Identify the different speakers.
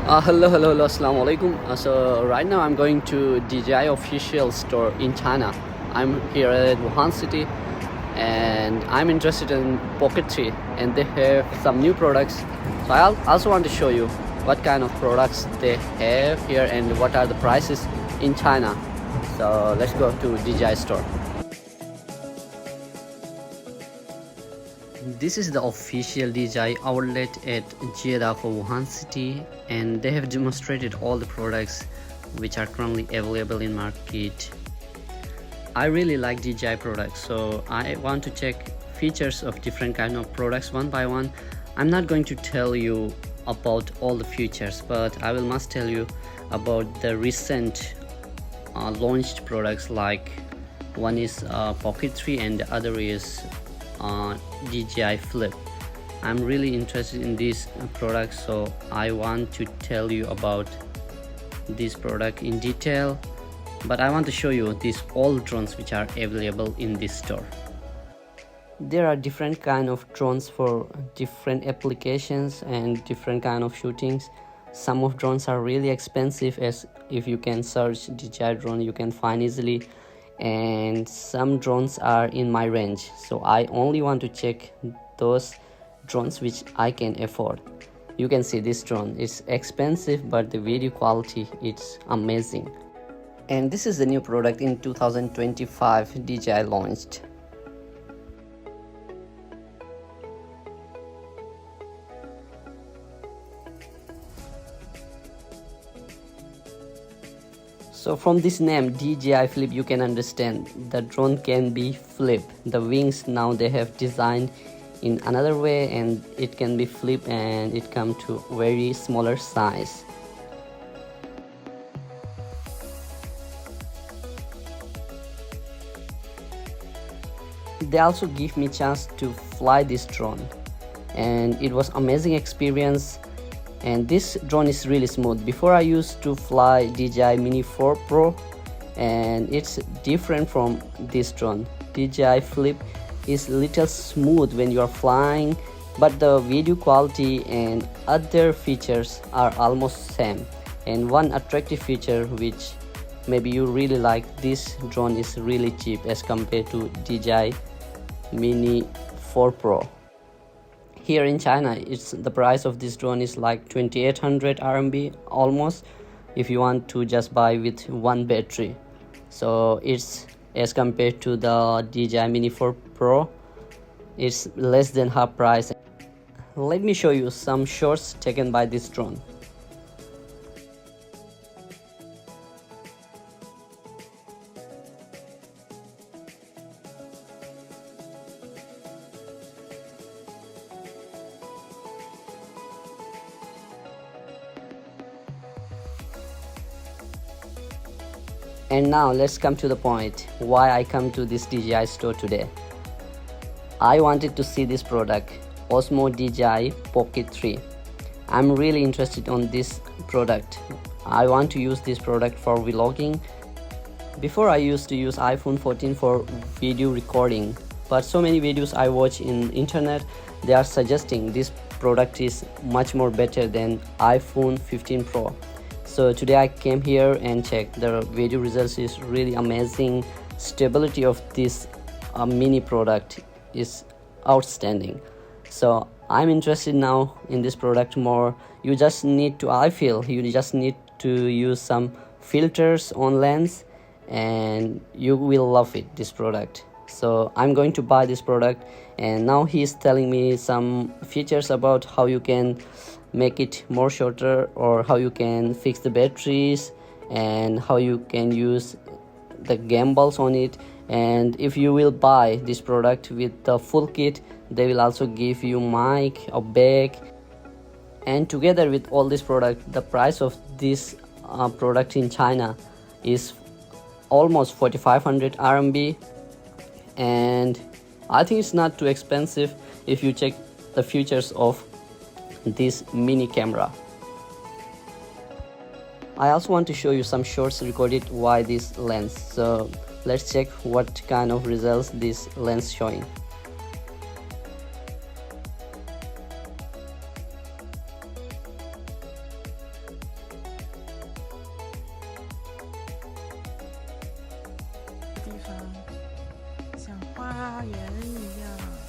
Speaker 1: Hello, assalamu alaikum. So right now I'm going to DJI official store in China. I'm here at Wuhan city and I'm interested in Pocket 3 and they have some new products. So I also want to show you what kind of products they have here and what are the prices in China. So let's go to DJI store. This is the official DJI outlet at Jeddah for Wuhan city, and they have demonstrated all the products which are currently available in market. I really like DJI products, so I want to check features of different kind of products one by one. I'm not going to tell you about all the features, but I must tell you about the recent launched products, like one is Pocket 3 and the other is DJI Flip. I'm really interested in these products, so I want to tell you about this product in detail, but I want to show you these all drones which are available in this store. There are different kind of drones for different applications and different kind of shootings. Some of drones are really expensive, as if you can search DJI drone you can find easily, and some drones are in my range, so I only want to check those drones which I can afford. You can see this drone is expensive, but the video quality is amazing. And this is the new product in 2025 DJI launched. So from this name DJI Flip, you can understand the drone can be flipped. The wings now they have designed in another way and it can be flipped and it come to very smaller size. They also give me chance to fly this drone and it was amazing experience. And this drone is really smooth. Before I used to fly DJI Mini 4 Pro and it's different from this drone. DJI Flip is little smooth when you are flying, but the video quality and other features are almost same. And one attractive feature which maybe you really like, this drone is really cheap as compared to DJI Mini 4 Pro. Here in China, the price of this drone is like 2800 RMB almost, if you want to just buy with one battery. So it's as compared to the DJI Mini 4 Pro, it's less than half price. Let me show you some shots taken by this drone. And now let's come to the point why I come to this DJI store today. I wanted to see this product, Osmo DJI Pocket 3. I'm really interested on this product. I want to use this product for vlogging. Before I used to use iPhone 14 for video recording, but so many videos I watch in internet, they are suggesting this product is much more better than iPhone 15 Pro. So today I came here and checked. The video results is really amazing. Stability of this mini product is outstanding. So I'm interested now in this product more. You just need to, I feel you just need to use some filters on lens and you will love it, this product. So I'm going to buy this product, and now he's telling me some features about how you can make it more shorter, or how you can fix the batteries, and how you can use the gimbals on it. And if you will buy this product with the full kit, they will also give you mic, a bag, and together with all this product, the price of this product in China is almost 4500 RMB, and I think it's not too expensive if you check the features of this mini camera. I also want to show you some shots recorded by this lens, so let's check what kind of results this lens showing.
Speaker 2: 方，像花园一样。